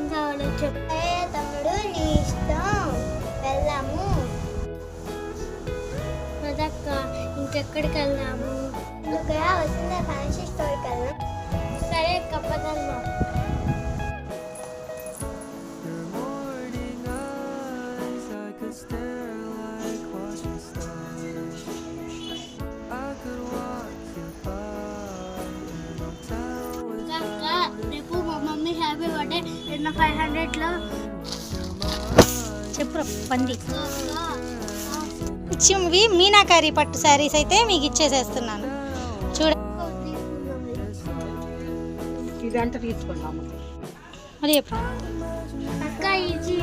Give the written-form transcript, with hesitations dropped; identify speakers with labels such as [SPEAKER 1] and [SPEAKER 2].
[SPEAKER 1] ఏం కావాలో చెప్పే తమ్ముడు, నీ ఇష్టం, వెళ్దాము. అదక్క, ఇంకెక్కడికి వెళ్దాము? ఇక్కడ వస్తుందా ఫ్యాన్సీ స్టోర్కి వెళ్దాం. సరే అక్క, పదమ్మా. రేపు మా మమ్మీ హ్యాపీ బర్త్డే 500లో
[SPEAKER 2] చెప్పు పంది ఇచ్చివి మీనాకారి పట్టు శారీస్ అయితే మీకు ఇచ్చేసేస్తున్నాను. చూడ
[SPEAKER 3] ఇదంతా తీసుకున్నాము.
[SPEAKER 2] మరి చెప్పు
[SPEAKER 1] అక్క, ఇది